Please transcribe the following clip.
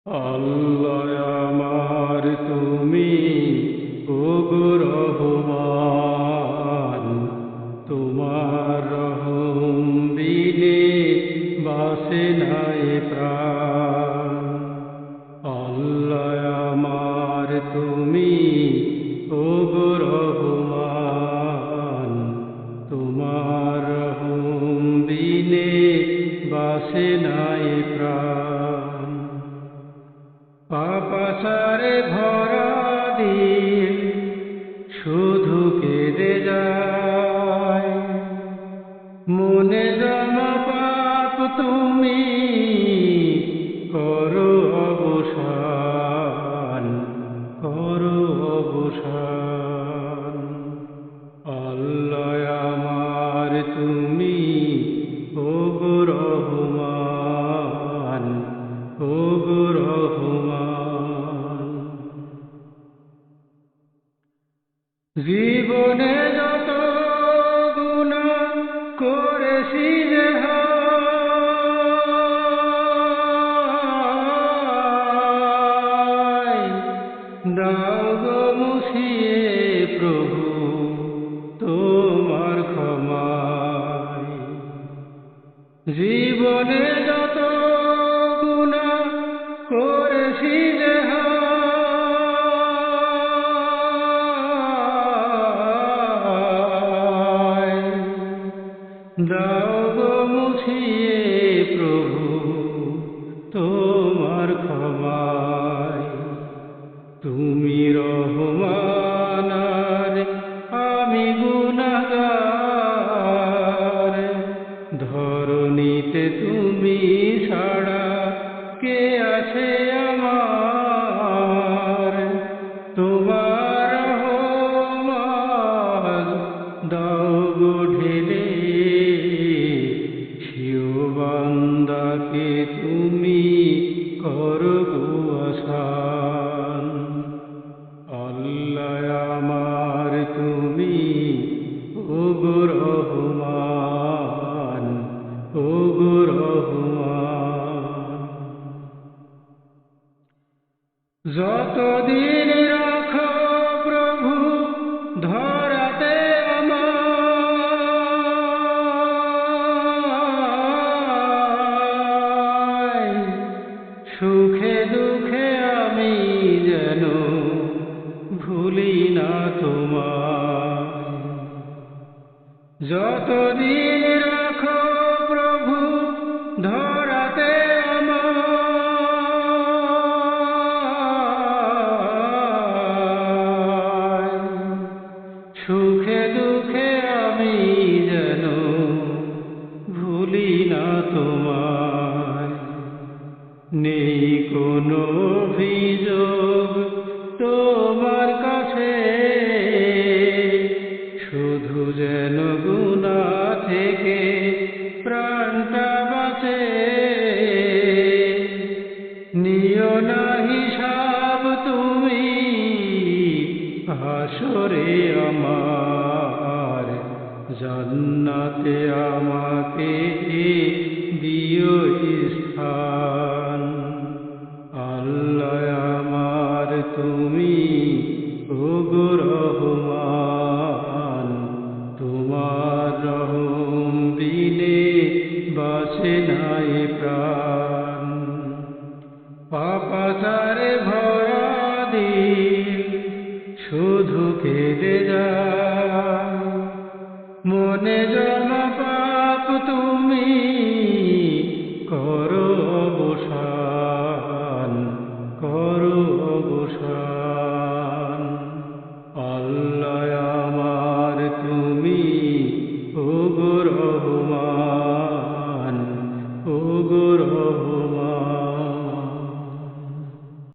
আল্লাহ আমার তুমি ওগো রহমান, তোমার রহম বিনে বাসে নাই প্রাণ। আল্লাহ আমার তুমি ওগো রহমান, তোমার রহম বিনে বাসে নাই প্রাণ। পাপাচারে ভরা দিল শুধু কেঁদে যায়, মনে জমা পাপ তুমি করো অবসান, করো অবসান। আল্লাহ আমার তুমি ওগো রহমান, ওগো রহমান। জীবনে যত গুনাহ করেছি যে হায়, দাও গো মুছিয়ে প্রভু তোমার ক্ষমায়। জীবনে যত গুনাহ করেছি যে হায়, দাও গো মুছিয়ে প্রভু তোমার ক্ষমায়। তুমি রহমান আর আমি গুনাহগার, ধরণীতে তুমি ছাড়া কে আছে আমার। তোমার রহমত দাও গো ঢেলে, সিও বান্দাকে তুমি করো গো আসান। আল্লাহ আমার তুমি ওগো রহমান, ওগো রহমান। যতদিন রাখো প্রভু ধরাতে আমায়, সুখে দুঃখে আমি যেন ভুলি না তোমায়। যতদিন রাখো প্রভু ধরাতে আমায়, সুখে দুঃখে আমি যেন ভুলি না তোমায়। নেই কোনো অভিযোগ তোমার কাছে, শুধু যেন গুনাহ থেকে প্রাণটা বাঁচে। নিও না হিসাব তুমি হাসরে আমার, জান্নাতে আমাকে দিও স্থান। আল্লাহ আমার তুমি ওগো রহমান, তোমার রহম বিনে বাসে নাই প্রাণ। পাপাচারে ভরা দিল শুধু কেঁদে যায়, মনে